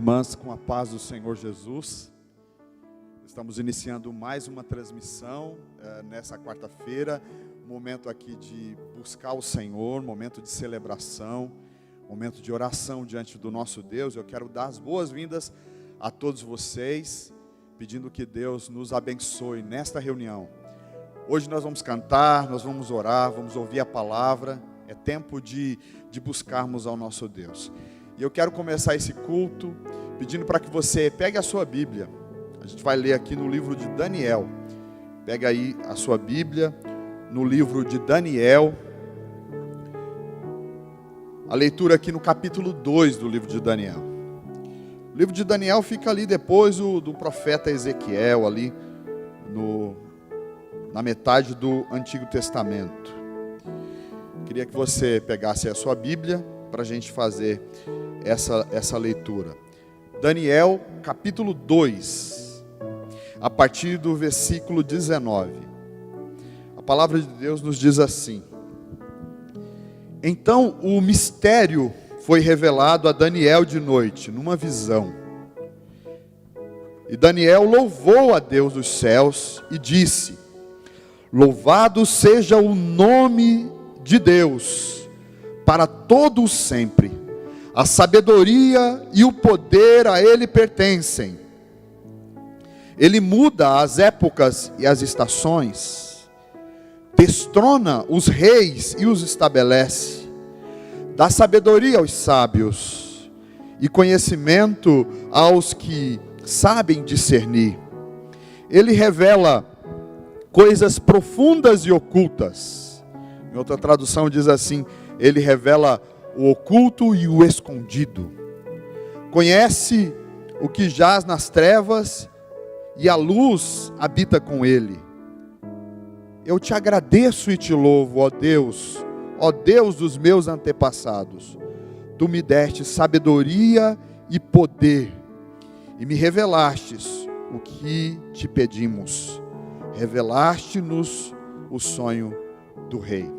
Irmãs, com a paz do Senhor Jesus, estamos iniciando mais uma transmissão nessa quarta-feira, momento aqui de buscar o Senhor, momento de celebração, momento de oração diante do nosso Deus. Eu quero dar as boas-vindas a todos vocês, pedindo que Deus nos abençoe nesta reunião. Hoje nós vamos cantar, nós vamos orar, vamos ouvir a palavra, é tempo de buscarmos ao nosso Deus. E eu quero começar esse culto pedindo para que você pegue a sua Bíblia. A gente vai ler aqui no livro de Daniel. Pega aí a sua Bíblia, no livro de Daniel. A leitura aqui no capítulo 2 do livro de Daniel. O livro de Daniel fica ali depois do profeta Ezequiel, ali na metade do Antigo Testamento. Queria que você pegasse a sua Bíblia para a gente fazer essa leitura. Daniel, capítulo 2, a partir do versículo 19. A palavra de Deus nos diz assim: Então o mistério foi revelado a Daniel de noite, numa visão. E Daniel louvou a Deus dos céus e disse: Louvado seja o nome de Deus, para todo o sempre. A sabedoria e o poder a Ele pertencem. Ele muda as épocas e as estações, destrona os reis e os estabelece, dá sabedoria aos sábios e conhecimento aos que sabem discernir. Ele revela coisas profundas e ocultas. Em outra tradução diz assim: Ele revela o oculto e o escondido. Conhece o que jaz nas trevas e a luz habita com ele. Eu te agradeço e te louvo, ó Deus dos meus antepassados. Tu me deste sabedoria e poder e me revelastes o que te pedimos. Revelaste-nos o sonho do rei.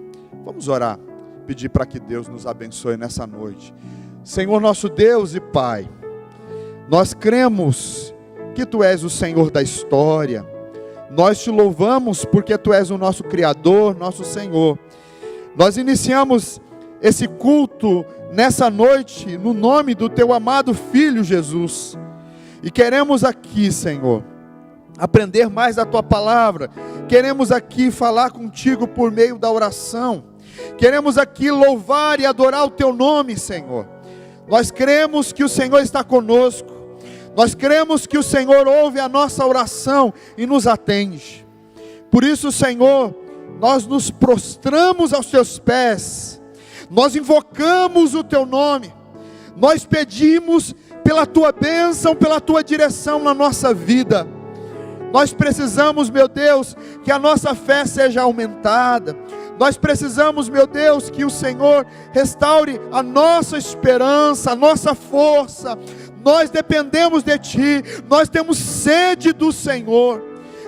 Vamos orar, pedir para que Deus nos abençoe nessa noite. Senhor nosso Deus e Pai, nós cremos que Tu és o Senhor da história. Nós Te louvamos porque Tu és o nosso Criador, nosso Senhor. Nós iniciamos esse culto nessa noite no nome do Teu amado Filho Jesus. E queremos aqui, Senhor, aprender mais da Tua palavra. Queremos aqui falar contigo por meio da oração. Queremos aqui louvar e adorar o Teu nome, Senhor. Nós cremos que o Senhor está conosco. Nós cremos que o Senhor ouve a nossa oração e nos atende. Por isso, Senhor, nós nos prostramos aos Teus pés. Nós invocamos o Teu nome. Nós pedimos pela Tua bênção, pela Tua direção na nossa vida. Nós precisamos, meu Deus, que a nossa fé seja aumentada. Nós precisamos, meu Deus, que o Senhor restaure a nossa esperança, a nossa força. Nós dependemos de Ti, nós temos sede do Senhor.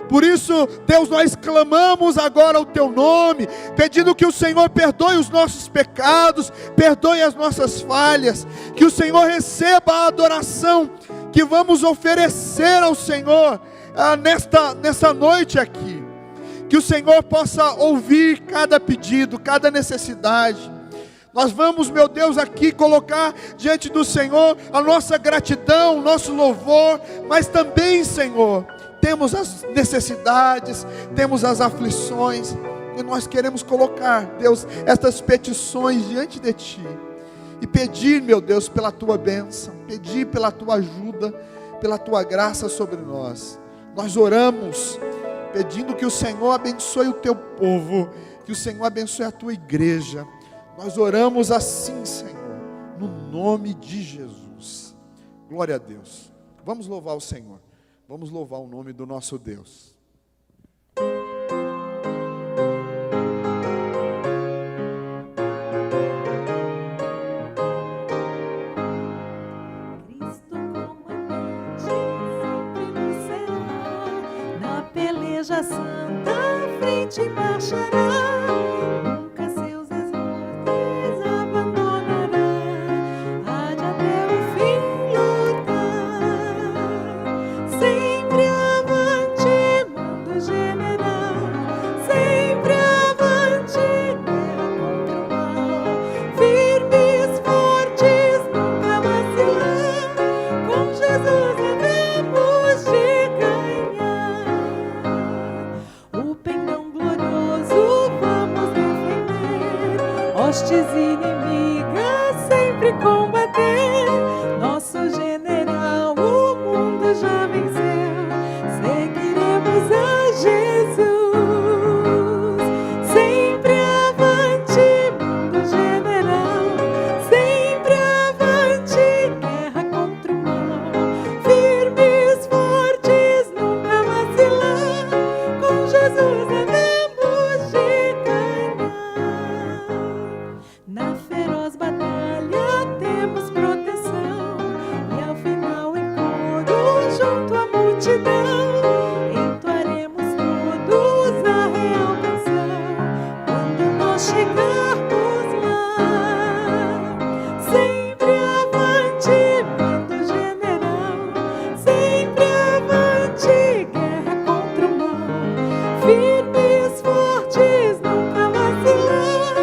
Por isso, Deus, nós clamamos agora o Teu nome, pedindo que o Senhor perdoe os nossos pecados, perdoe as nossas falhas, que o Senhor receba a adoração que vamos oferecer ao Senhor nessa noite aqui. Que o Senhor possa ouvir cada pedido, cada necessidade. Nós vamos, meu Deus, aqui colocar diante do Senhor a nossa gratidão, o nosso louvor, mas também, Senhor, temos as necessidades, temos as aflições, e nós queremos colocar, Deus, estas petições diante de Ti, e pedir, meu Deus, pela Tua bênção, pedir pela Tua ajuda, pela Tua graça sobre nós. Nós oramos, pedindo que o Senhor abençoe o Teu povo, que o Senhor abençoe a Tua igreja. Nós oramos assim, Senhor, no nome de Jesus. Glória a Deus. Vamos louvar o Senhor. Vamos louvar o nome do nosso Deus. Cristo comandante sempre nos será, na peleja santa à frente marchará. Nunca seus exortes abandonará, há de até o fim lutar. hostes inimigas sempre combater. Nosso general, o mundo já venceu. Seguiremos a Jesus. Sempre avante, mundo general. Sempre avante, guerra contra o mal. Firmes, fortes, nunca vacilar. Com Jesus havemos de ganhar. Na feroz batalha temos proteção. E ao final em coro, junto à multidão, entoaremos todos a real canção. Quando nós chegarmos lá, sempre avante, bando general. Sempre avante, guerra contra o mal. Firmes, fortes, nunca vacilar.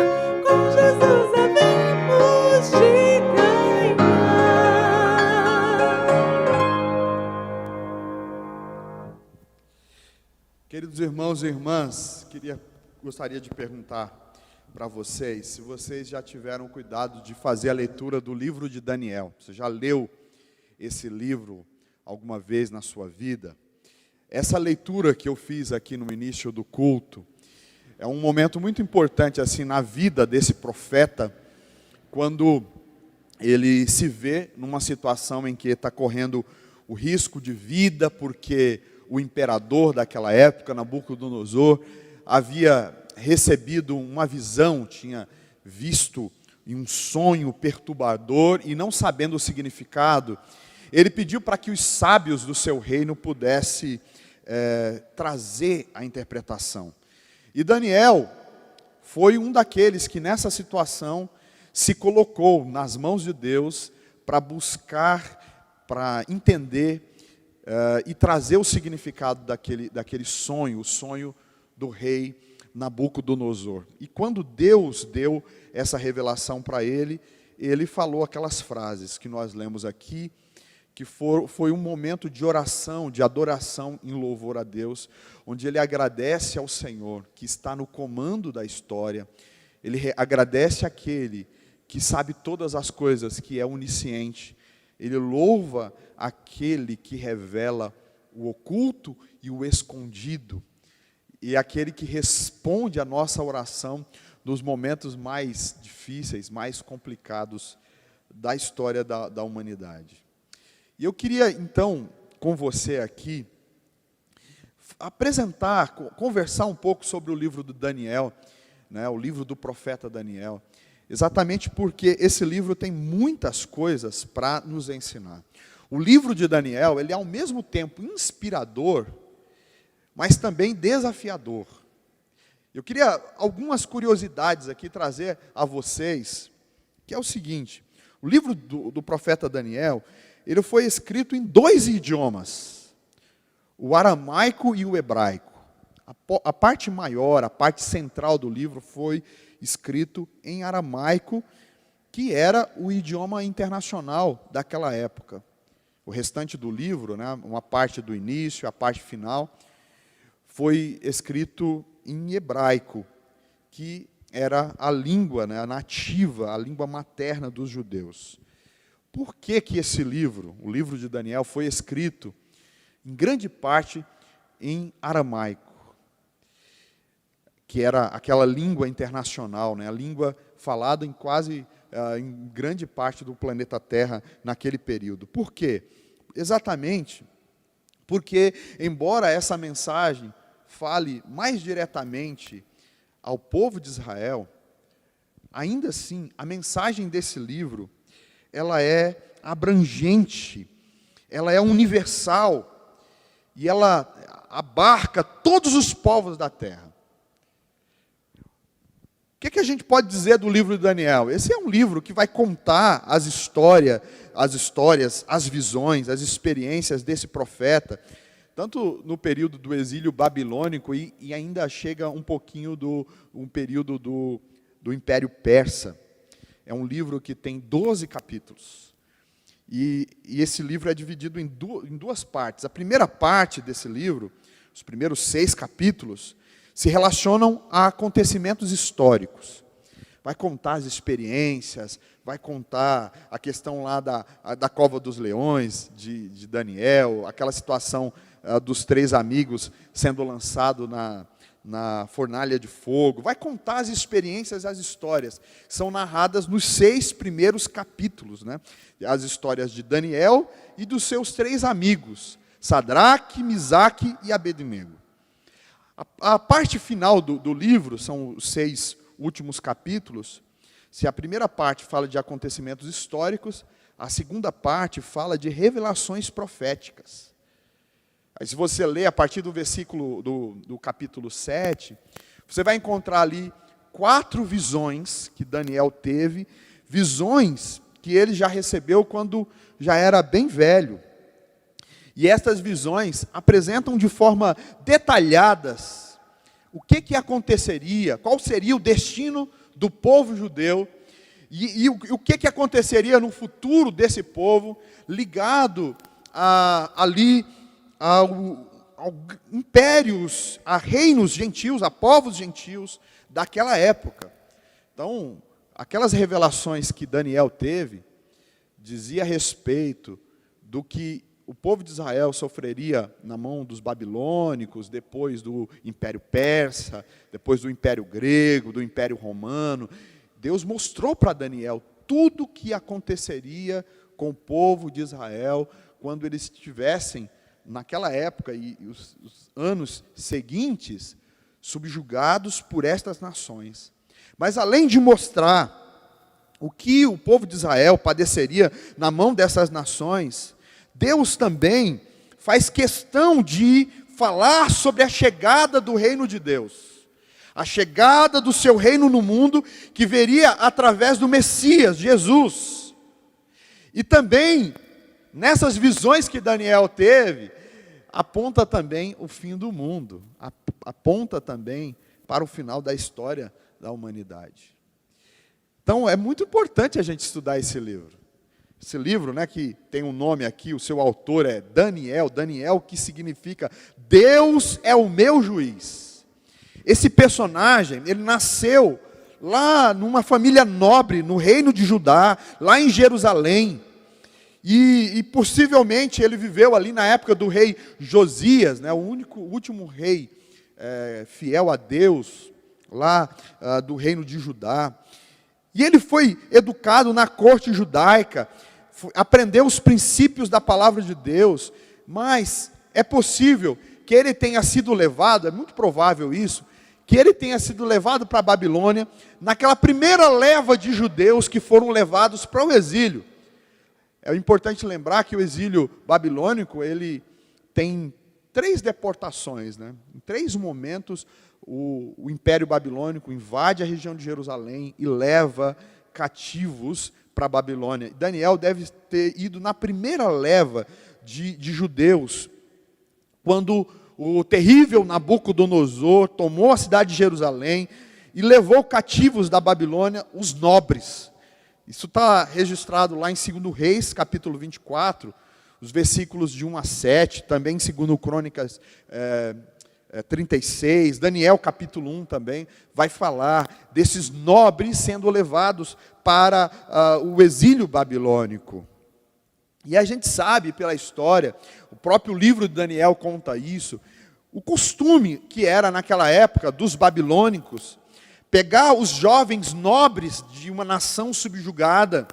Com Jesus havemos de ganhar. Queridos irmãos e irmãs, gostaria de perguntar para vocês se vocês já tiveram cuidado de fazer a leitura do livro de Daniel. Você já leu esse livro alguma vez na sua vida? Essa leitura que eu fiz aqui no início do culto é um momento muito importante assim na vida desse profeta, quando ele se vê numa situação em que está correndo o risco de vida, porque o imperador daquela época, Nabucodonosor, havia recebido uma visão, tinha visto em um sonho perturbador, e não sabendo o significado, ele pediu para que os sábios do seu reino pudessem trazer a interpretação. E Daniel foi um daqueles que nessa situação se colocou nas mãos de Deus para buscar, para entender e trazer o significado daquele sonho, o sonho do rei Nabucodonosor. E quando Deus deu essa revelação para ele, ele falou aquelas frases que nós lemos aqui, que foi um momento de oração, de adoração em louvor a Deus, onde ele agradece ao Senhor, que está no comando da história. Ele agradece àquele que sabe todas as coisas, que é onisciente. Ele louva aquele que revela o oculto e o escondido, e aquele que responde a nossa oração nos momentos mais difíceis, mais complicados da história da humanidade. E eu queria, então, com você aqui, conversar um pouco sobre o livro do Daniel, né, o livro do profeta Daniel, exatamente porque esse livro tem muitas coisas para nos ensinar. O livro de Daniel, ele é ao mesmo tempo inspirador, mas também desafiador. Eu queria algumas curiosidades aqui trazer a vocês, que é o seguinte: o livro do profeta Daniel, ele foi escrito em 2 idiomas, o aramaico e o hebraico. A parte maior, a parte central do livro foi escrito em aramaico, que era o idioma internacional daquela época. O restante do livro, né, uma parte do início, a parte final, foi escrito em hebraico, que era a língua, né, a nativa, a língua materna dos judeus. Por que esse livro, o livro de Daniel, foi escrito em grande parte em aramaico, que era aquela língua internacional, né, a língua falada em grande parte do planeta Terra naquele período? Por quê? Exatamente porque, embora essa mensagem fale mais diretamente ao povo de Israel, ainda assim, a mensagem desse livro, ela é abrangente, ela é universal, e ela abarca todos os povos da terra. O que a gente pode dizer do livro de Daniel? Esse é um livro que vai contar as histórias, as visões, as experiências desse profeta, tanto no período do exílio babilônico e ainda chega um pouquinho um período do Império Persa. É um livro que tem 12 capítulos. E esse livro é dividido em duas partes. A primeira parte desse livro, os primeiros 6 capítulos, se relacionam a acontecimentos históricos. Vai contar as experiências, vai contar a questão lá da cova dos leões, de Daniel, aquela situação dos 3 amigos sendo lançados na fornalha de fogo. Vai contar as experiências, as histórias. São narradas nos 6 primeiros capítulos, né? As histórias de Daniel e dos seus 3 amigos, Sadraque, Misaque e Abednego. A parte final do livro, são os 6 últimos capítulos. Se a primeira parte fala de acontecimentos históricos, a segunda parte fala de revelações proféticas. Aí, se você ler a partir do versículo do capítulo 7, você vai encontrar ali 4 visões que Daniel teve, visões que ele já recebeu quando já era bem velho. E estas visões apresentam de forma detalhadas o que aconteceria, qual seria o destino do povo judeu, e o que aconteceria no futuro desse povo, ligado ali ao impérios, a reinos gentios, a povos gentios daquela época. Então, aquelas revelações que Daniel teve, dizia a respeito do que o povo de Israel sofreria na mão dos babilônicos, depois do Império Persa, depois do Império Grego, do Império Romano. Deus mostrou para Daniel tudo o que aconteceria com o povo de Israel quando eles estivessem, naquela época e os anos seguintes, subjugados por estas nações. Mas além de mostrar o que o povo de Israel padeceria na mão dessas nações, Deus também faz questão de falar sobre a chegada do reino de Deus, a chegada do seu reino no mundo, que viria através do Messias, Jesus. E também, nessas visões que Daniel teve, aponta também o fim do mundo, aponta também para o final da história da humanidade. Então, é muito importante a gente estudar esse livro. Esse livro, né, que tem um nome aqui, o seu autor é Daniel, que significa Deus é o meu juiz. Esse personagem, ele nasceu lá numa família nobre, no reino de Judá, lá em Jerusalém. E possivelmente ele viveu ali na época do rei Josias, né, o último rei fiel a Deus, lá do reino de Judá. E ele foi educado na corte judaica, aprendeu os princípios da palavra de Deus, mas é possível que ele tenha sido levado, é muito provável isso, que ele tenha sido levado para a Babilônia, naquela primeira leva de judeus que foram levados para o exílio. É importante lembrar que o exílio babilônico, ele tem 3 deportações, né? Em 3 momentos, o Império Babilônico invade a região de Jerusalém e leva cativos para a Babilônia. Daniel deve ter ido na primeira leva de judeus, quando o terrível Nabucodonosor tomou a cidade de Jerusalém e levou cativos da Babilônia os nobres. Isso está registrado lá em 2 Reis, capítulo 24, os versículos de 1 a 7, também em 2 Crônicas 36, Daniel capítulo 1 também, vai falar desses nobres sendo levados para o exílio babilônico. E a gente sabe pela história, o próprio livro de Daniel conta isso, o costume que era naquela época dos babilônicos, pegar os jovens nobres de uma nação subjugada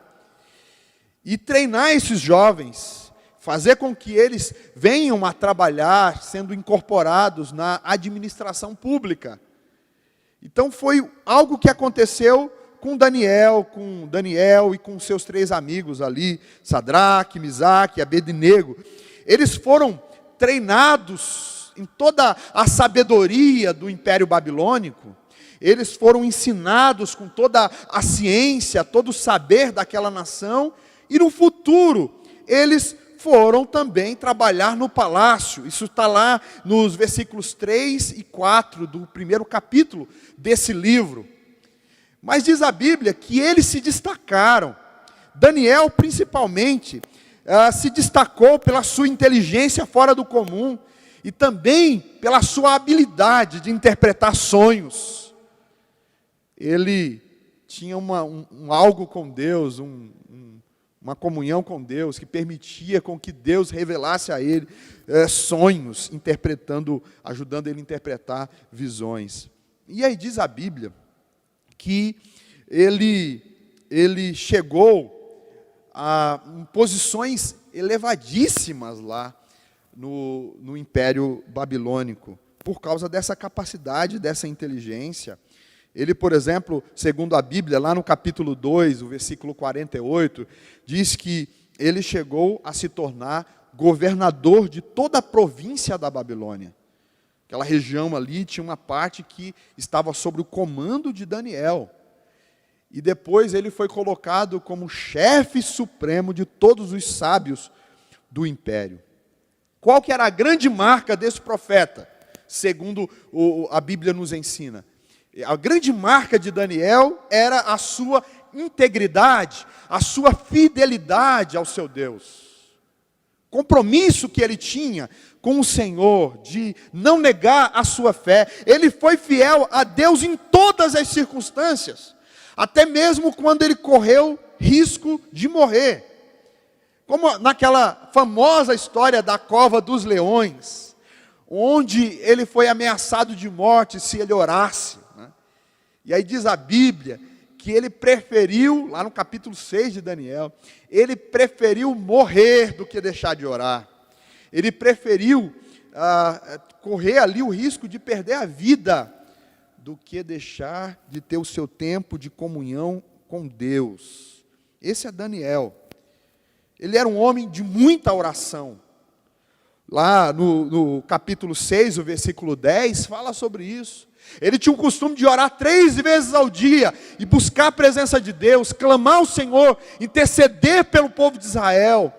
e treinar esses jovens, fazer com que eles venham a trabalhar, sendo incorporados na administração pública. Então foi algo que aconteceu com Daniel e com seus 3 amigos ali, Sadraque, Misaque e Abednego. Eles foram treinados em toda a sabedoria do Império Babilônico. Eles foram ensinados com toda a ciência, todo o saber daquela nação, e no futuro eles foram também trabalhar no palácio. Isso está lá nos versículos 3 e 4 do primeiro capítulo desse livro. Mas diz a Bíblia que eles se destacaram. Daniel, principalmente, se destacou pela sua inteligência fora do comum e também pela sua habilidade de interpretar sonhos. Ele tinha algo com Deus, uma comunhão com Deus, que permitia com que Deus revelasse a ele sonhos, ajudando ele a interpretar visões. E aí diz a Bíblia que ele chegou em posições elevadíssimas lá no Império Babilônico, por causa dessa capacidade, dessa inteligência. Ele, por exemplo, segundo a Bíblia, lá no capítulo 2, o versículo 48, diz que ele chegou a se tornar governador de toda a província da Babilônia. Aquela região ali tinha uma parte que estava sob o comando de Daniel. E depois ele foi colocado como chefe supremo de todos os sábios do império. Qual que era a grande marca desse profeta, segundo a Bíblia nos ensina? A grande marca de Daniel era a sua integridade, a sua fidelidade ao seu Deus. Compromisso que ele tinha com o Senhor, de não negar a sua fé. Ele foi fiel a Deus em todas as circunstâncias, até mesmo quando ele correu risco de morrer. Como naquela famosa história da cova dos leões, onde ele foi ameaçado de morte se ele orasse. E aí diz a Bíblia que ele preferiu, lá no capítulo 6 de Daniel, ele preferiu morrer do que deixar de orar. Ele preferiu correr ali o risco de perder a vida, do que deixar de ter o seu tempo de comunhão com Deus. Esse é Daniel. Ele era um homem de muita oração. Lá no capítulo 6, o versículo 10, fala sobre isso. Ele tinha o costume de orar 3 vezes ao dia e buscar a presença de Deus, clamar ao Senhor, interceder pelo povo de Israel.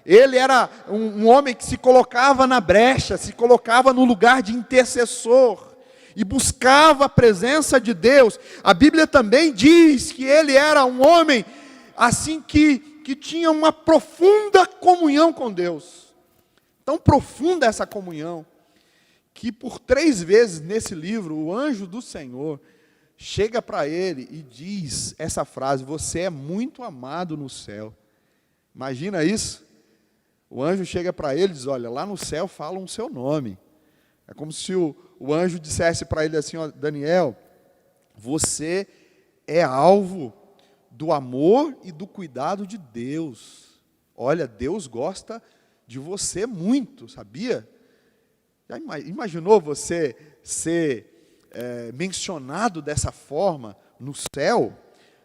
Ele era um homem que se colocava na brecha, se colocava no lugar de intercessor e buscava a presença de Deus. A Bíblia também diz que ele era um homem assim que tinha uma profunda comunhão com Deus. Tão profunda essa comunhão, que por 3 vezes nesse livro, o anjo do Senhor chega para ele e diz essa frase: você é muito amado no céu. Imagina isso? O anjo chega para ele e diz: olha, lá no céu falam o seu nome. É como se o anjo dissesse para ele assim: ó, Daniel, você é alvo do amor e do cuidado de Deus. Olha, Deus gosta de você muito, sabia? Já imaginou você ser mencionado dessa forma no céu?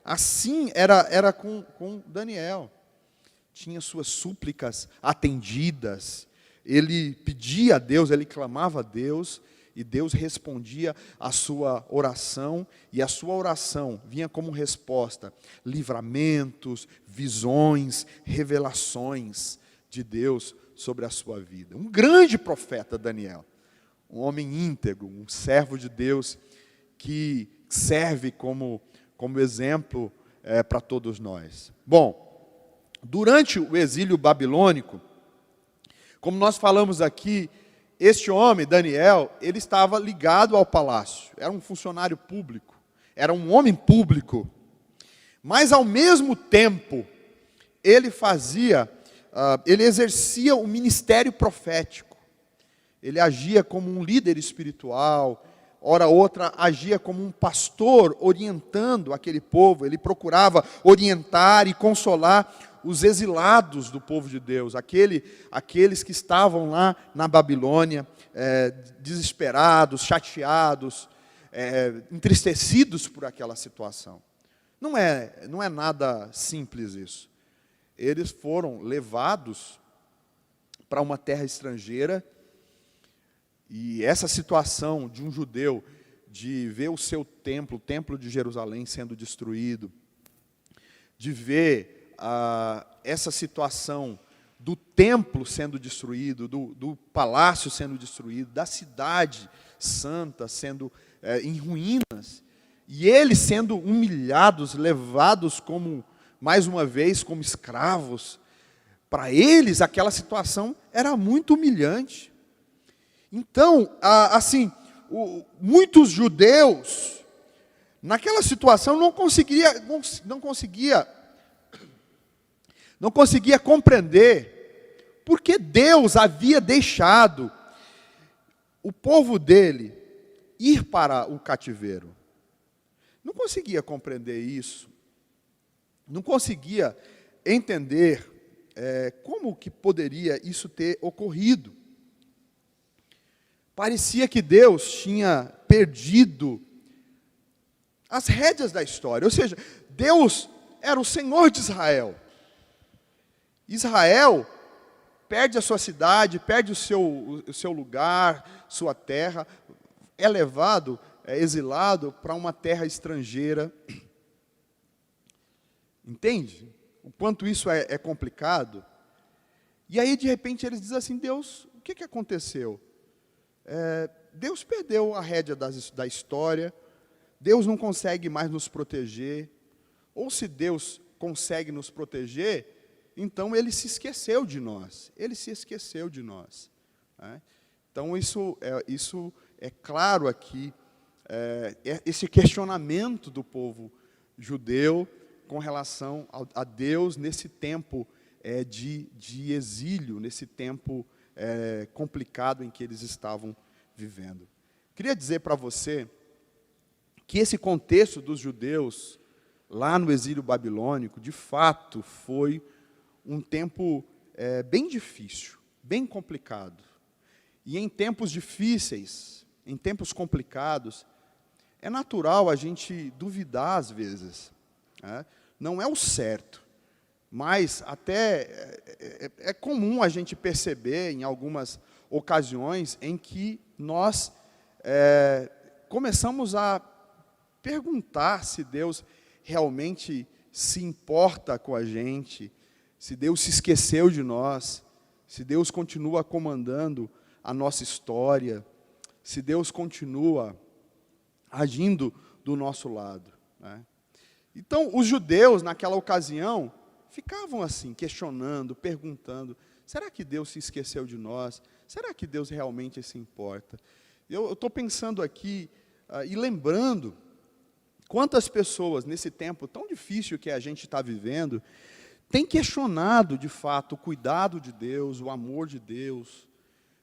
Assim era com Daniel. Tinha suas súplicas atendidas. Ele pedia a Deus, ele clamava a Deus, e Deus respondia a sua oração, e a sua oração vinha como resposta livramentos, visões, revelações de Deus sobre a sua vida. Um grande profeta, Daniel, um homem íntegro, um servo de Deus que serve como exemplo para todos nós. Bom, durante o exílio babilônico, como nós falamos aqui, este homem, Daniel, ele estava ligado ao palácio, era um funcionário público, era um homem público, mas ao mesmo tempo, ele exercia o ministério profético. Ele agia como um líder espiritual, hora outra agia como um pastor orientando aquele povo. Ele procurava orientar e consolar os exilados do povo de Deus, aqueles que estavam lá na Babilônia, desesperados, chateados, entristecidos por aquela situação. Não é nada simples isso. Eles foram levados para uma terra estrangeira, e essa situação de um judeu, de ver o seu templo, o templo de Jerusalém sendo destruído, de ver essa situação do templo sendo destruído, do palácio sendo destruído, da cidade santa sendo em ruínas, e eles sendo humilhados, levados mais uma vez como escravos. Para eles aquela situação era muito humilhante. Então, muitos judeus naquela situação não conseguia compreender por que Deus havia deixado o povo dele ir para o cativeiro. Não conseguia compreender isso. Não conseguia entender como que poderia isso ter ocorrido. Parecia que Deus tinha perdido as rédeas da história. Ou seja, Deus era o Senhor de Israel. Israel perde a sua cidade, perde o seu lugar, sua terra, é levado, é exilado para uma terra estrangeira. Entende? O quanto isso é complicado. E aí, de repente, eles dizem assim, Deus, o que aconteceu? Deus perdeu a rédea da história, Deus não consegue mais nos proteger, ou se Deus consegue nos proteger, então Ele se esqueceu de nós, né? Então isso é claro aqui, esse questionamento do povo judeu com relação a Deus nesse tempo de exílio, nesse tempo complicado em que eles estavam vivendo. Queria dizer para você que esse contexto dos judeus lá no exílio babilônico, de fato, foi um tempo bem difícil, bem complicado. E em tempos difíceis, em tempos complicados, é natural a gente duvidar às vezes, né? Não é o certo, mas até é comum a gente perceber em algumas ocasiões em que nós começamos a perguntar se Deus realmente se importa com a gente, se Deus se esqueceu de nós, se Deus continua comandando a nossa história, se Deus continua agindo do nosso lado, né? Então, os judeus, naquela ocasião, ficavam assim, questionando, perguntando, será que Deus se esqueceu de nós? Será que Deus realmente se importa? Eu estou pensando aqui e lembrando quantas pessoas, nesse tempo tão difícil que a gente está vivendo, têm questionado, de fato, o cuidado de Deus, o amor de Deus.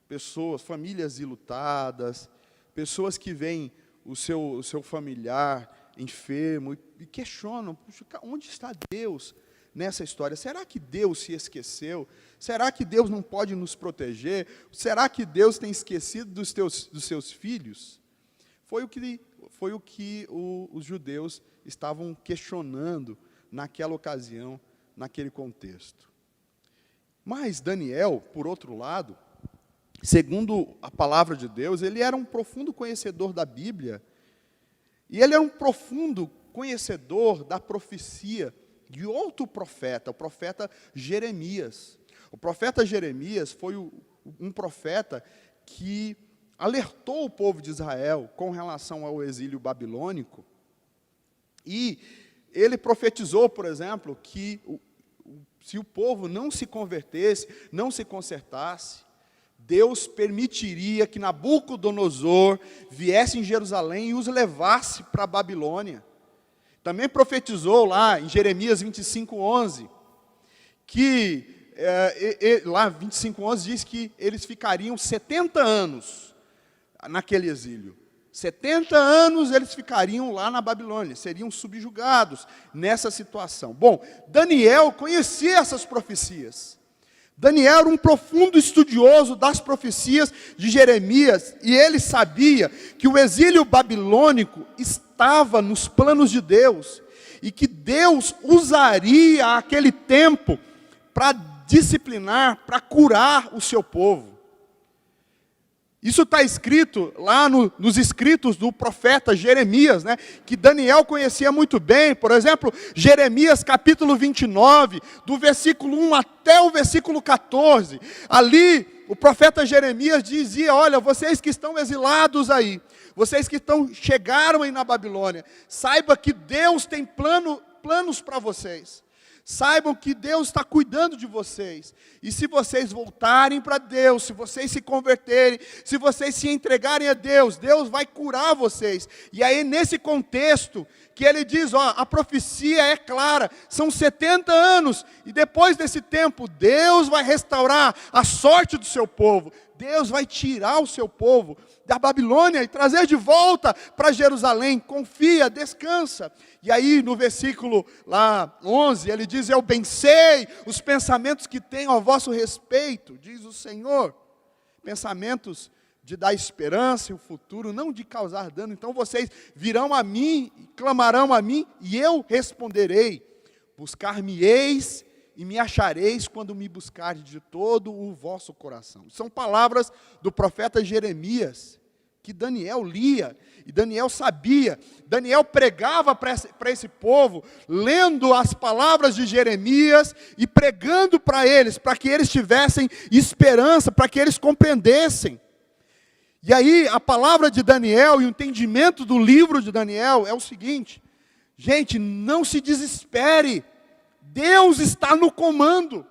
Pessoas, famílias enlutadas, pessoas que veem o seu familiar enfermo e questionam, puxa, onde está Deus nessa história? Será que Deus se esqueceu? Será que Deus não pode nos proteger? Será que Deus tem esquecido dos seus filhos? Foi o que os judeus estavam questionando naquela ocasião, naquele contexto. Mas Daniel, por outro lado, segundo a palavra de Deus, ele era um profundo conhecedor da Bíblia, e ele era um profundo conhecedor da profecia de outro profeta, o profeta Jeremias. O profeta Jeremias foi um profeta que alertou o povo de Israel com relação ao exílio babilônico, e ele profetizou, por exemplo, que se o povo não se convertesse, não se consertasse, Deus permitiria que Nabucodonosor viesse em Jerusalém e os levasse para a Babilônia. Também profetizou lá em Jeremias 25:11, que lá 25:11 diz que eles ficariam 70 anos naquele exílio. 70 anos eles ficariam lá na Babilônia, seriam subjugados nessa situação. Bom, Daniel conhecia essas profecias. Daniel era um profundo estudioso das profecias de Jeremias, e ele sabia que o exílio babilônico estava nos planos de Deus, e que Deus usaria aquele tempo para disciplinar, para curar o seu povo. Isso está escrito lá nos escritos do profeta Jeremias, né, que Daniel conhecia muito bem. Por exemplo, Jeremias capítulo 29, do versículo 1 até o versículo 14. Ali, o profeta Jeremias dizia, olha, vocês que estão exilados aí, vocês que chegaram aí na Babilônia, saiba que Deus tem planos para vocês. Saibam que Deus está cuidando de vocês. E se vocês voltarem para Deus, se vocês se converterem, se vocês se entregarem a Deus, Deus vai curar vocês. E aí nesse contexto que ele diz, a profecia é clara, são 70 anos. E depois desse tempo, Deus vai restaurar a sorte do seu povo. Deus vai tirar o seu povo da Babilônia e trazer de volta para Jerusalém. Confia, descansa. E aí no versículo lá 11, ele diz, eu bem sei os pensamentos que tenho a vosso respeito, diz o Senhor. Pensamentos de dar esperança e o futuro, não de causar dano. Então vocês virão a mim, clamarão a mim, e eu responderei. Buscar-me-eis e me achareis quando me buscardes de todo o vosso coração. São palavras do profeta Jeremias, que Daniel lia, e Daniel sabia. Daniel pregava para esse povo, lendo as palavras de Jeremias e pregando para eles, para que eles tivessem esperança, para que eles compreendessem. E aí a palavra de Daniel e o entendimento do livro de Daniel é o seguinte: gente, não se desespere, Deus está no comando.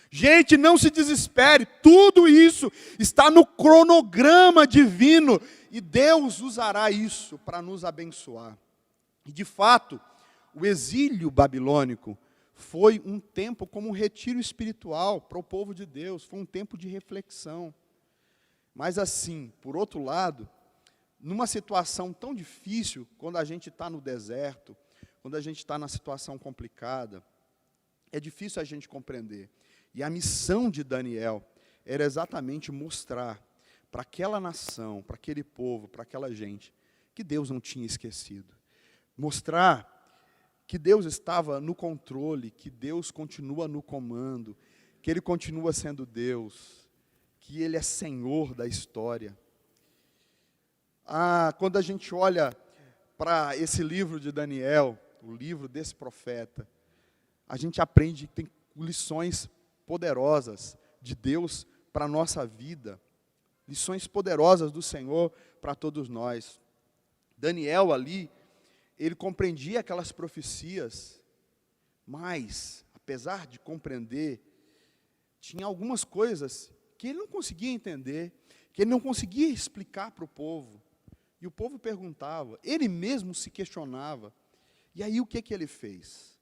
Gente, não se desespere, tudo isso está no cronograma divino e Deus usará isso para nos abençoar. E de fato, o exílio babilônico foi um tempo como um retiro espiritual para o povo de Deus, foi um tempo de reflexão. Mas assim, por outro lado, numa situação tão difícil, quando a gente está no deserto, quando a gente está na situação complicada, é difícil a gente compreender. E a missão de Daniel era exatamente mostrar para aquela nação, para aquele povo, para aquela gente, que Deus não tinha esquecido. Mostrar que Deus estava no controle, que Deus continua no comando, que Ele continua sendo Deus, que Ele é Senhor da história. Quando a gente olha para esse livro de Daniel, o livro desse profeta, a gente aprende que tem lições poderosas de Deus para a nossa vida, lições poderosas do Senhor para todos nós. Daniel ali, ele compreendia aquelas profecias, mas, apesar de compreender, tinha algumas coisas que ele não conseguia entender, que ele não conseguia explicar para o povo. E o povo perguntava, ele mesmo se questionava. E aí o que ele fez?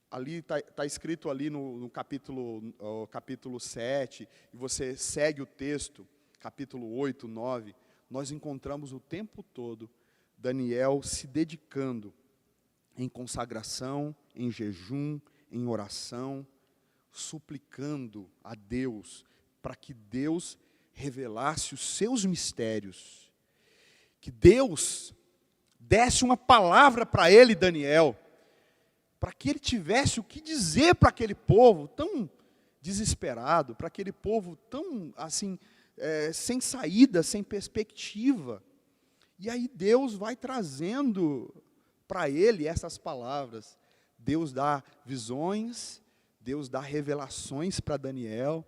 Ali está escrito ali no capítulo 7, e você segue o texto, capítulo 8, 9, nós encontramos o tempo todo Daniel se dedicando em consagração, em jejum, em oração, suplicando a Deus, para que Deus revelasse os seus mistérios, que Deus desse uma palavra para ele, Daniel, para que ele tivesse o que dizer para aquele povo tão desesperado, para aquele povo tão, assim, sem saída, sem perspectiva. E aí Deus vai trazendo para ele essas palavras. Deus dá visões, Deus dá revelações para Daniel,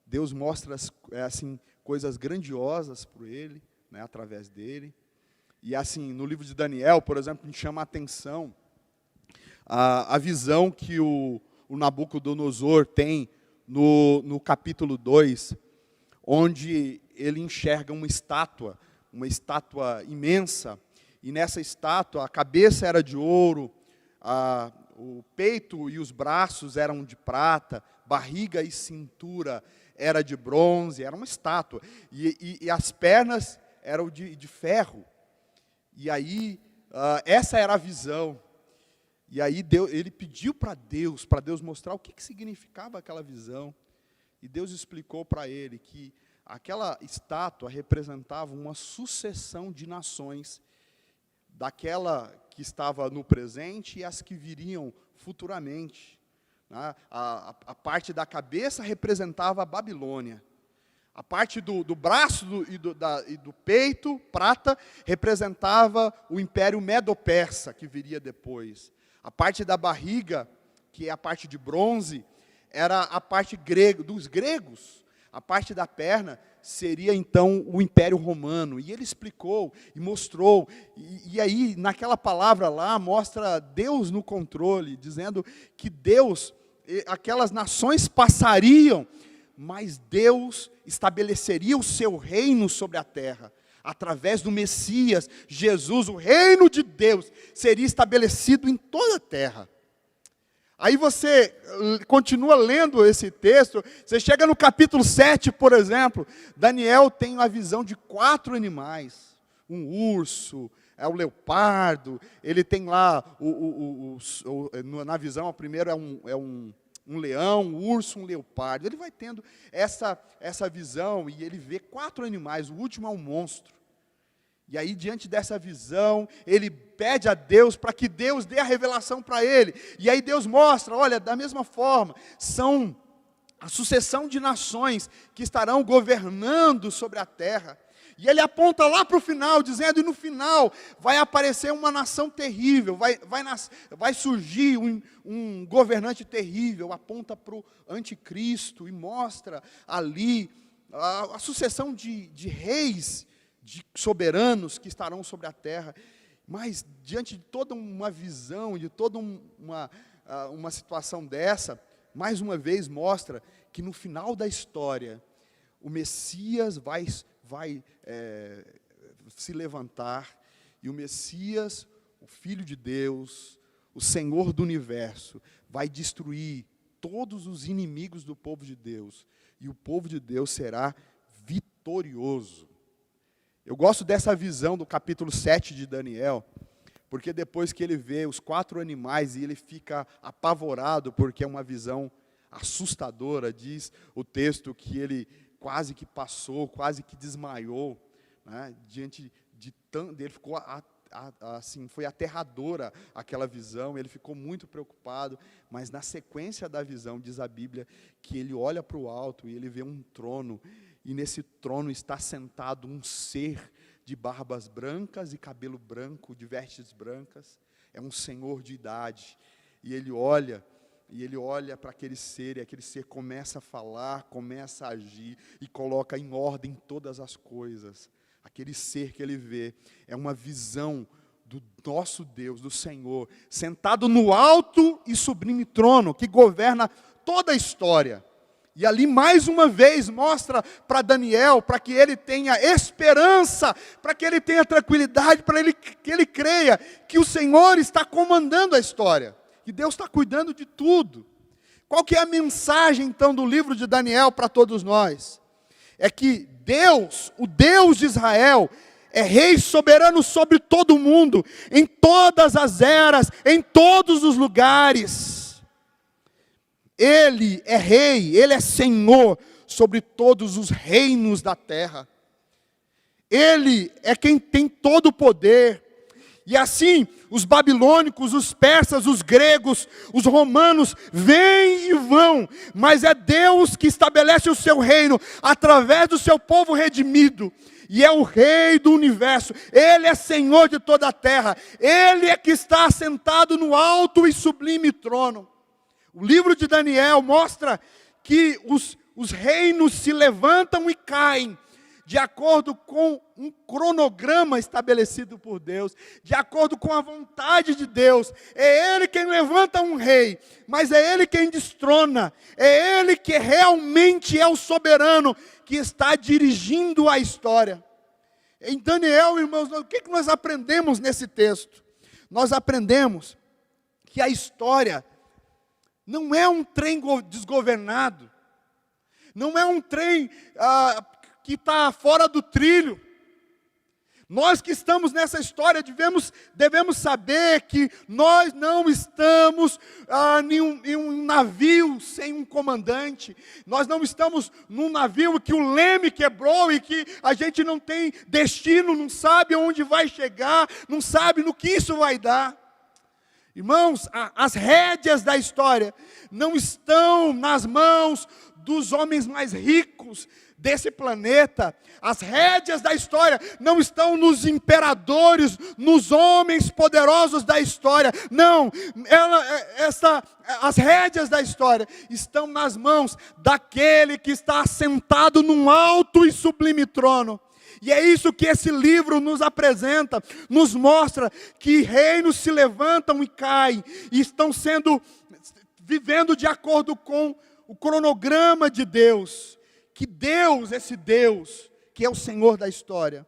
Deus mostra assim, coisas grandiosas para ele, né, através dele. E assim, no livro de Daniel, por exemplo, me chama a atenção a visão que o Nabucodonosor tem no capítulo 2, onde ele enxerga uma estátua imensa, e nessa estátua a cabeça era de ouro, o peito e os braços eram de prata, barriga e cintura era de bronze, era uma estátua, e as pernas eram de ferro. E aí, essa era a visão. E aí ele pediu para Deus mostrar o que significava aquela visão. E Deus explicou para ele que aquela estátua representava uma sucessão de nações, daquela que estava no presente e as que viriam futuramente. A parte da cabeça representava a Babilônia. A parte do braço e do peito, prata, representava o Império Medo-Persa, que viria depois. A parte da barriga, que é a parte de bronze, era a parte dos gregos. A parte da perna seria então o Império Romano. E ele explicou e mostrou, e aí naquela palavra lá mostra Deus no controle, dizendo que Deus, aquelas nações passariam, mas Deus estabeleceria o seu reino sobre a terra. Através do Messias, Jesus, o reino de Deus seria estabelecido em toda a terra. Aí você continua lendo esse texto, você chega no capítulo 7, por exemplo, Daniel tem uma visão de 4 animais, um urso, o leopardo, ele tem lá, na visão, o primeiro é um leão, um urso, um leopardo, ele vai tendo essa visão, e ele vê 4 animais, o último é um monstro. E aí, diante dessa visão, ele pede a Deus para que Deus dê a revelação para ele. E aí Deus mostra, olha, da mesma forma, são a sucessão de nações que estarão governando sobre a terra. E ele aponta lá para o final, dizendo, e no final vai aparecer uma nação terrível, vai surgir um governante terrível, aponta para o anticristo e mostra ali a sucessão de reis, de soberanos que estarão sobre a terra. Mas diante de toda uma visão, de toda uma situação dessa, mais uma vez mostra que no final da história, o Messias vai se levantar, e o Messias, o Filho de Deus, o Senhor do universo, vai destruir todos os inimigos do povo de Deus, e o povo de Deus será vitorioso. Eu gosto dessa visão do capítulo 7 de Daniel, porque depois que ele vê os 4 animais e ele fica apavorado, porque é uma visão assustadora, diz o texto que ele quase que passou, quase que desmaiou, né, diante de tanto, ele ficou assim, foi aterradora aquela visão, ele ficou muito preocupado, mas na sequência da visão, diz a Bíblia, que ele olha para o alto e ele vê um trono, e nesse trono está sentado um ser de barbas brancas e cabelo branco, de vestes brancas, é um senhor de idade, e ele olha para aquele ser, e aquele ser começa a falar, começa a agir, e coloca em ordem todas as coisas. Aquele ser que ele vê, é uma visão do nosso Deus, do Senhor, sentado no alto e sublime trono, que governa toda a história. E ali mais uma vez mostra para Daniel, para que ele tenha esperança, para que ele tenha tranquilidade, que ele creia que o Senhor está comandando a história, que Deus está cuidando de tudo. Qual que é a mensagem então do livro de Daniel para todos nós? É que Deus, o Deus de Israel, é rei soberano sobre todo o mundo, em todas as eras, em todos os lugares. Ele é rei, ele é senhor sobre todos os reinos da terra. Ele é quem tem todo o poder. E assim, os babilônicos, os persas, os gregos, os romanos vêm e vão, mas é Deus que estabelece o seu reino através do seu povo redimido. E é o rei do universo, ele é senhor de toda a terra, ele é que está assentado no alto e sublime trono. O livro de Daniel mostra que os reinos se levantam e caem, de acordo com um cronograma estabelecido por Deus, de acordo com a vontade de Deus. É Ele quem levanta um rei, mas é Ele quem destrona, é Ele que realmente é o soberano, que está dirigindo a história. Em Daniel, irmãos, o que nós aprendemos nesse texto? Nós aprendemos que a história não é um trem desgovernado, não é um trem que está fora do trilho. Nós que estamos nessa história devemos saber que nós não estamos em um navio sem um comandante. Nós não estamos num navio que o leme quebrou e que a gente não tem destino, não sabe onde vai chegar, não sabe no que isso vai dar. Irmãos, as rédeas da história não estão nas mãos dos homens mais ricos, desse planeta. As rédeas da história não estão nos imperadores, nos homens poderosos da história. Não, as rédeas da história estão nas mãos daquele que está assentado num alto e sublime trono. E é isso que esse livro nos apresenta, nos mostra que reinos se levantam e caem, e estão vivendo de acordo com o cronograma de Deus. Que Deus, esse Deus, que é o Senhor da história,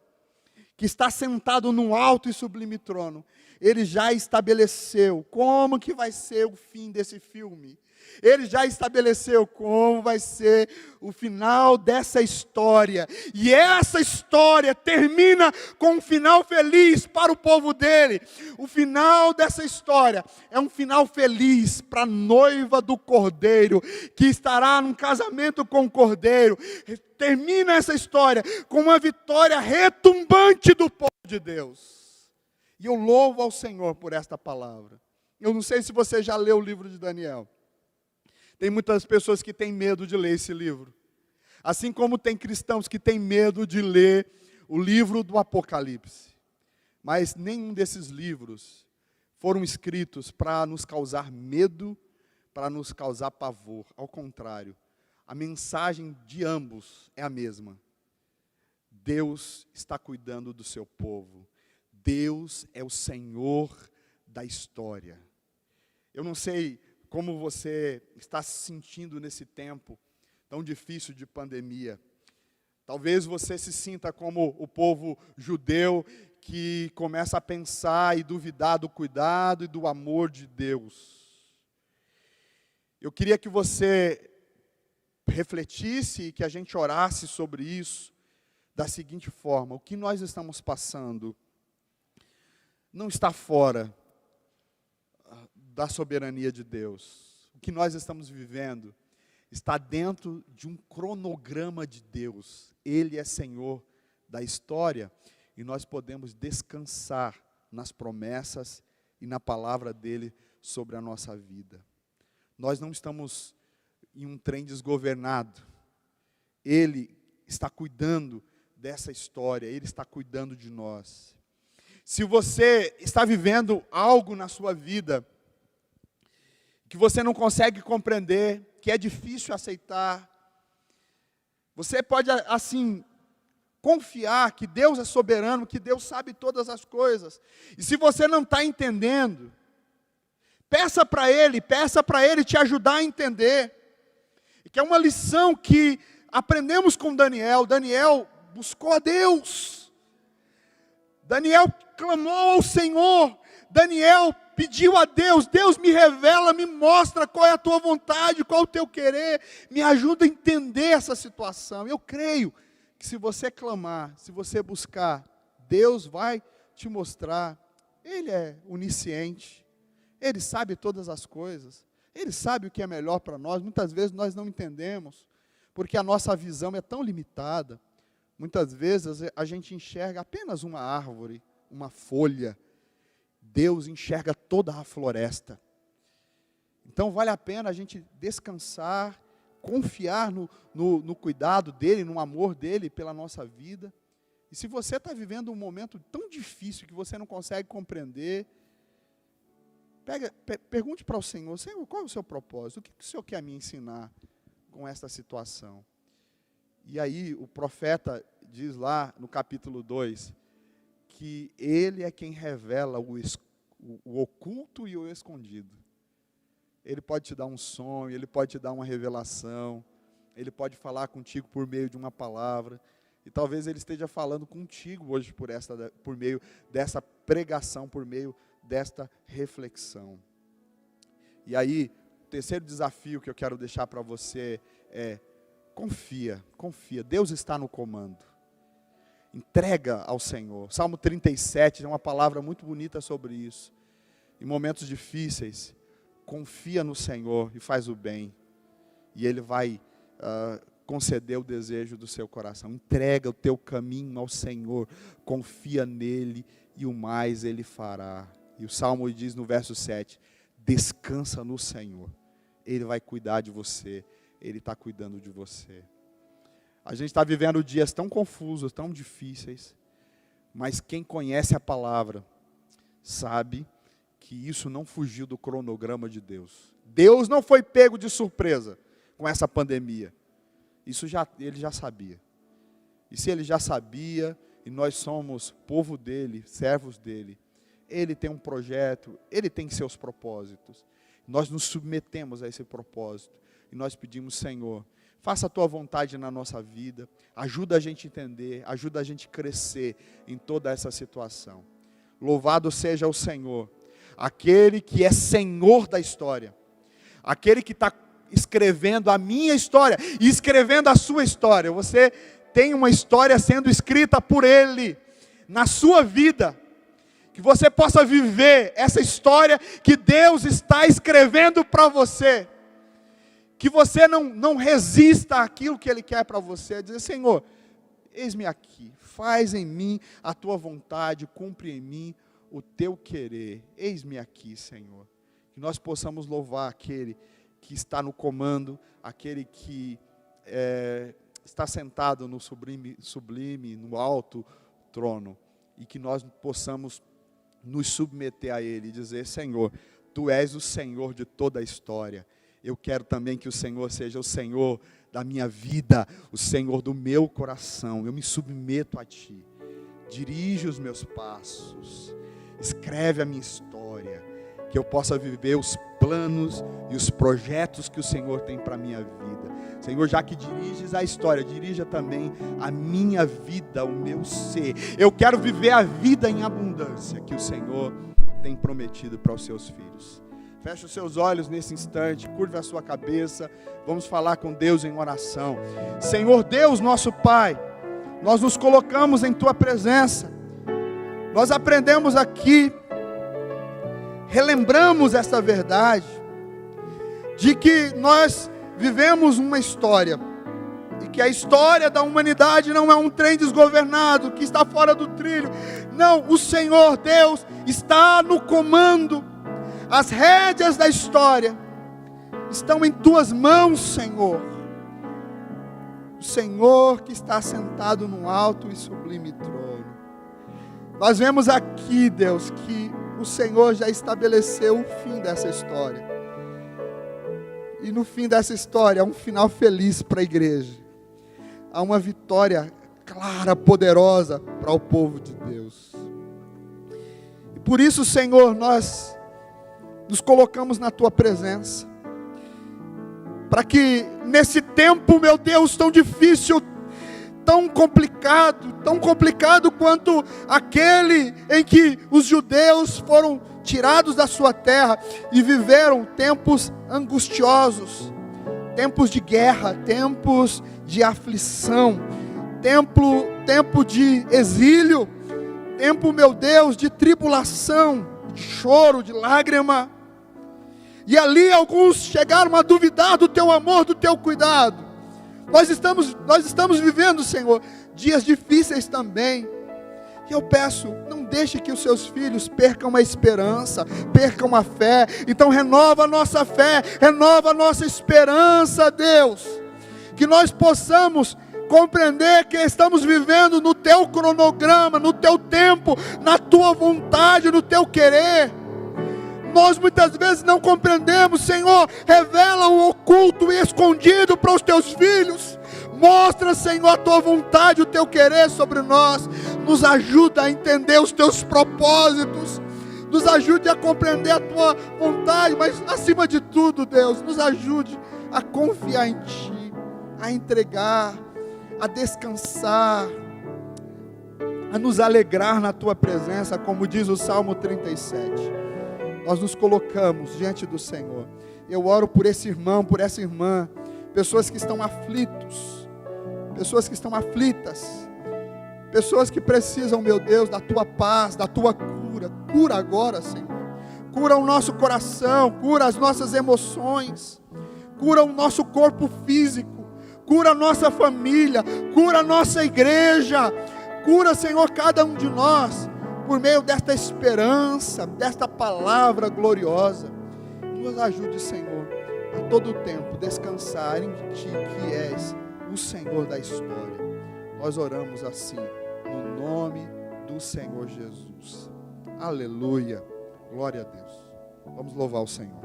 que está sentado num alto e sublime trono, Ele já estabeleceu como que vai ser o fim desse filme. Ele já estabeleceu como vai ser o final dessa história. E essa história termina com um final feliz para o povo dele. O final dessa história é um final feliz para a noiva do Cordeiro, que estará num casamento com o Cordeiro. Termina essa história com uma vitória retumbante do povo de Deus. E eu louvo ao Senhor por esta palavra. Eu não sei se você já leu o livro de Daniel. Tem muitas pessoas que têm medo de ler esse livro. Assim como tem cristãos que têm medo de ler o livro do Apocalipse. Mas nenhum desses livros foram escritos para nos causar medo, para nos causar pavor. Ao contrário, a mensagem de ambos é a mesma. Deus está cuidando do seu povo. Deus é o Senhor da história. Eu não sei como você está se sentindo nesse tempo tão difícil de pandemia. Talvez você se sinta como o povo judeu que começa a pensar e duvidar do cuidado e do amor de Deus. Eu queria que você refletisse e que a gente orasse sobre isso da seguinte forma: o que nós estamos passando não está fora da soberania de Deus. O que nós estamos vivendo está dentro de um cronograma de Deus. Ele é Senhor da história e nós podemos descansar nas promessas e na palavra dele sobre a nossa vida. Nós não estamos em um trem desgovernado. Ele está cuidando dessa história, ele está cuidando de nós. Se você está vivendo algo na sua vida que você não consegue compreender, que é difícil aceitar, você pode, assim, confiar que Deus é soberano, que Deus sabe todas as coisas. E se você não está entendendo, peça para Ele te ajudar a entender. E que é uma lição que aprendemos com Daniel. Daniel buscou a Deus. Daniel clamou ao Senhor. Daniel pediu a Deus: Deus, me revela, me mostra qual é a tua vontade, qual é o teu querer, me ajuda a entender essa situação. Eu creio que se você clamar, se você buscar, Deus vai te mostrar. Ele é onisciente, Ele sabe todas as coisas, Ele sabe o que é melhor para nós. Muitas vezes nós não entendemos, porque a nossa visão é tão limitada. Muitas vezes a gente enxerga apenas uma árvore, uma folha. Deus enxerga toda a floresta. Então vale a pena a gente descansar, confiar no cuidado dEle, no amor dEle pela nossa vida. E se você está vivendo um momento tão difícil que você não consegue compreender, pergunte para o Senhor: Senhor, qual é o seu propósito? O que o Senhor quer me ensinar com esta situação? E aí o profeta diz lá no capítulo 2, que Ele é quem revela o oculto e o escondido. Ele pode te dar um sonho, Ele pode te dar uma revelação, Ele pode falar contigo por meio de uma palavra, e talvez Ele esteja falando contigo hoje por meio dessa pregação, por meio desta reflexão. E aí, o terceiro desafio que eu quero deixar para você é: confia, Deus está no comando. Entrega ao Senhor. Salmo 37 é uma palavra muito bonita sobre isso. Em momentos difíceis, confia no Senhor e faz o bem. E Ele vai conceder o desejo do seu coração. Entrega o teu caminho ao Senhor. Confia nele e o mais Ele fará. E o Salmo diz no verso 7, descansa no Senhor. Ele vai cuidar de você. Ele está cuidando de você. A gente está vivendo dias tão confusos, tão difíceis, mas quem conhece a palavra sabe que isso não fugiu do cronograma de Deus. Deus não foi pego de surpresa com essa pandemia. Ele já sabia. E se ele já sabia, e nós somos povo dele, servos dele, ele tem um projeto, ele tem seus propósitos. Nós nos submetemos a esse propósito. E nós pedimos, Senhor, faça a tua vontade na nossa vida, ajuda a gente a entender, ajuda a gente a crescer em toda essa situação. Louvado seja o Senhor, aquele que é Senhor da história, aquele que está escrevendo a minha história e escrevendo a sua história. Você tem uma história sendo escrita por Ele, na sua vida, que você possa viver essa história que Deus está escrevendo para você, que você não resista àquilo que Ele quer para você, dizer, Senhor, eis-me aqui, faz em mim a tua vontade, cumpre em mim o teu querer, eis-me aqui, Senhor. Que nós possamos louvar aquele que está no comando, aquele que está sentado no sublime, no alto trono, e que nós possamos nos submeter a Ele e dizer, Senhor, Tu és o Senhor de toda a história. Eu quero também que o Senhor seja o Senhor da minha vida, o Senhor do meu coração. Eu me submeto a Ti. Dirige os meus passos. Escreve a minha história. Que eu possa viver os planos e os projetos que o Senhor tem para a minha vida. Senhor, já que diriges a história, dirija também a minha vida, o meu ser. Eu quero viver a vida em abundância que o Senhor tem prometido para os seus filhos. Feche os seus olhos nesse instante, curve a sua cabeça, vamos falar com Deus em oração. Senhor Deus, nosso Pai, nós nos colocamos em Tua presença, nós aprendemos aqui, relembramos essa verdade, de que nós vivemos uma história, e que a história da humanidade não é um trem desgovernado, que está fora do trilho. Não, o Senhor Deus está no comando. As rédeas da história estão em Tuas mãos, Senhor. O Senhor que está sentado no alto e sublime trono. Nós vemos aqui, Deus, que o Senhor já estabeleceu o fim dessa história. E no fim dessa história, há um final feliz para a igreja. Há uma vitória clara, poderosa para o povo de Deus. E por isso, Senhor, nós nos colocamos na Tua presença. Para que nesse tempo, meu Deus, tão difícil, tão complicado quanto aquele em que os judeus foram tirados da sua terra e viveram tempos angustiosos, tempos de guerra, tempos de aflição, tempo de exílio, tempo, meu Deus, de tribulação, de choro, de lágrima. E ali alguns chegaram a duvidar do Teu amor, do Teu cuidado. Nós estamos vivendo, Senhor, dias difíceis também. E eu peço, não deixe que os Seus filhos percam a esperança, percam a fé. Então renova a nossa fé, renova a nossa esperança, Deus. Que nós possamos compreender que estamos vivendo no Teu cronograma, no Teu tempo, na Tua vontade, no Teu querer. Nós muitas vezes não compreendemos, Senhor, revela o oculto e escondido para os Teus filhos. Mostra, Senhor, a Tua vontade, o Teu querer sobre nós. Nos ajuda a entender os Teus propósitos. Nos ajude a compreender a Tua vontade. Mas acima de tudo, Deus, nos ajude a confiar em Ti, a entregar, a descansar, a nos alegrar na Tua presença, como diz o Salmo 37. Nós nos colocamos diante do Senhor. Eu oro por esse irmão, por essa irmã, pessoas que estão aflitos, pessoas que estão aflitas, pessoas que precisam, meu Deus, da Tua paz, da Tua cura. Cura agora, Senhor. Cura o nosso coração, cura as nossas emoções, cura o nosso corpo físico, cura a nossa família, cura a nossa igreja, cura, Senhor, cada um de nós, por meio desta esperança, desta palavra gloriosa. Nos ajude, Senhor, a todo tempo descansar em Ti, que és o Senhor da história. Nós oramos assim, no nome do Senhor Jesus. Aleluia. Glória a Deus. Vamos louvar o Senhor.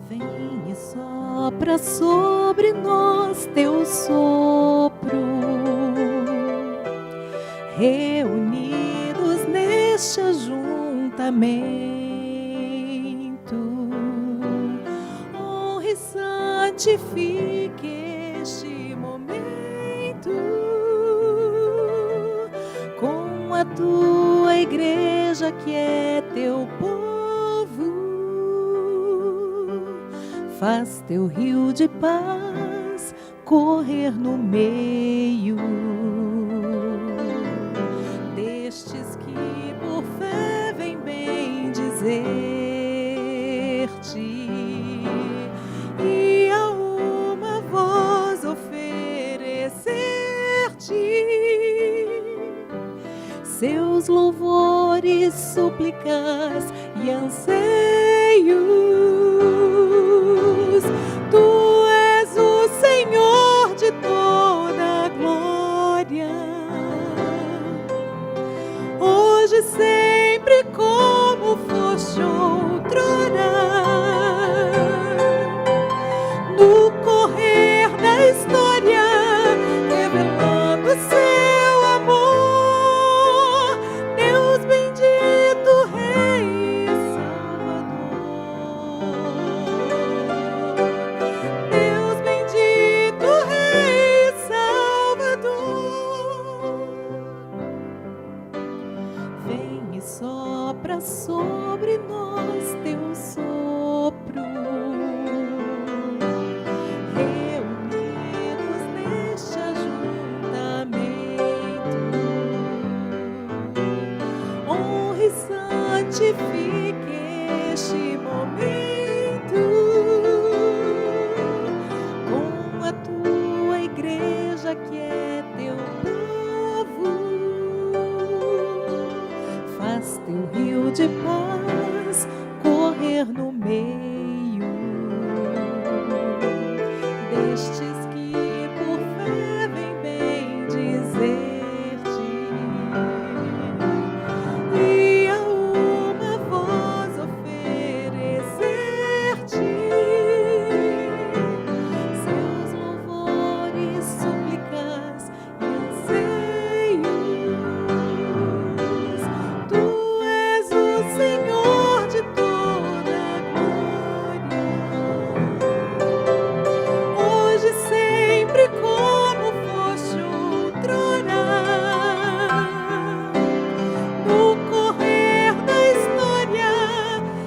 Vem e sopra sobre nós teu sopro, reunidos neste ajuntamento. Honre e santifique este momento com a tua igreja que é teu povo. Faz teu rio de paz correr no meio destes que por fé vem bem dizer-te e a uma voz oferecer-te seus louvores, súplicas e anseios. Tu és o Senhor de toda a glória, hoje, sempre, como foste outrora. No correr da história, revelando seu amor, Deus bendito, Rei e Salvador. Deus bendito, Rei e Salvador. Vem e sopra sobre nós teu sopro, reunidos neste ajuntamento. Honre e santifique este momento com a tua igreja que é teu povo. Faz teu rio de paz correr no meio destes que por fé vem bem dizer-te e a uma voz oferecer-te seus louvores, súplicas e anseios. Tu és o Senhor de toda a glória, hoje, sempre, como foste outrora. No correr da história,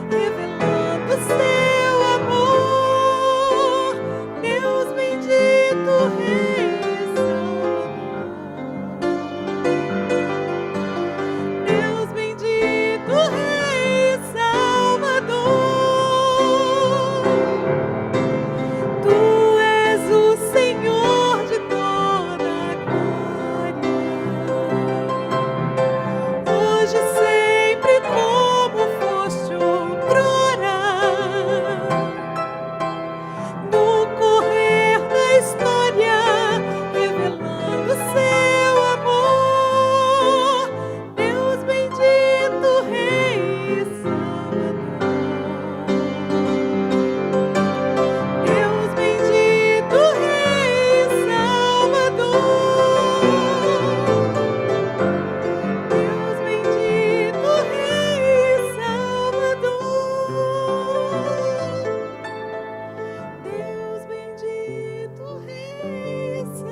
revelando seu amor, Deus bendito, Rei e Salvador. Deus bendito, Rei e Salvador. Tu és o Senhor de toda a glória, hoje, sempre, como foste outrora. No correr da história, revelando seu amor, Deus bendito, Rei e Salvador. Deus bendito, Rei e Salvador. Deus bendito, Rei e Salvador. Deus bendito, Rei e Salvador.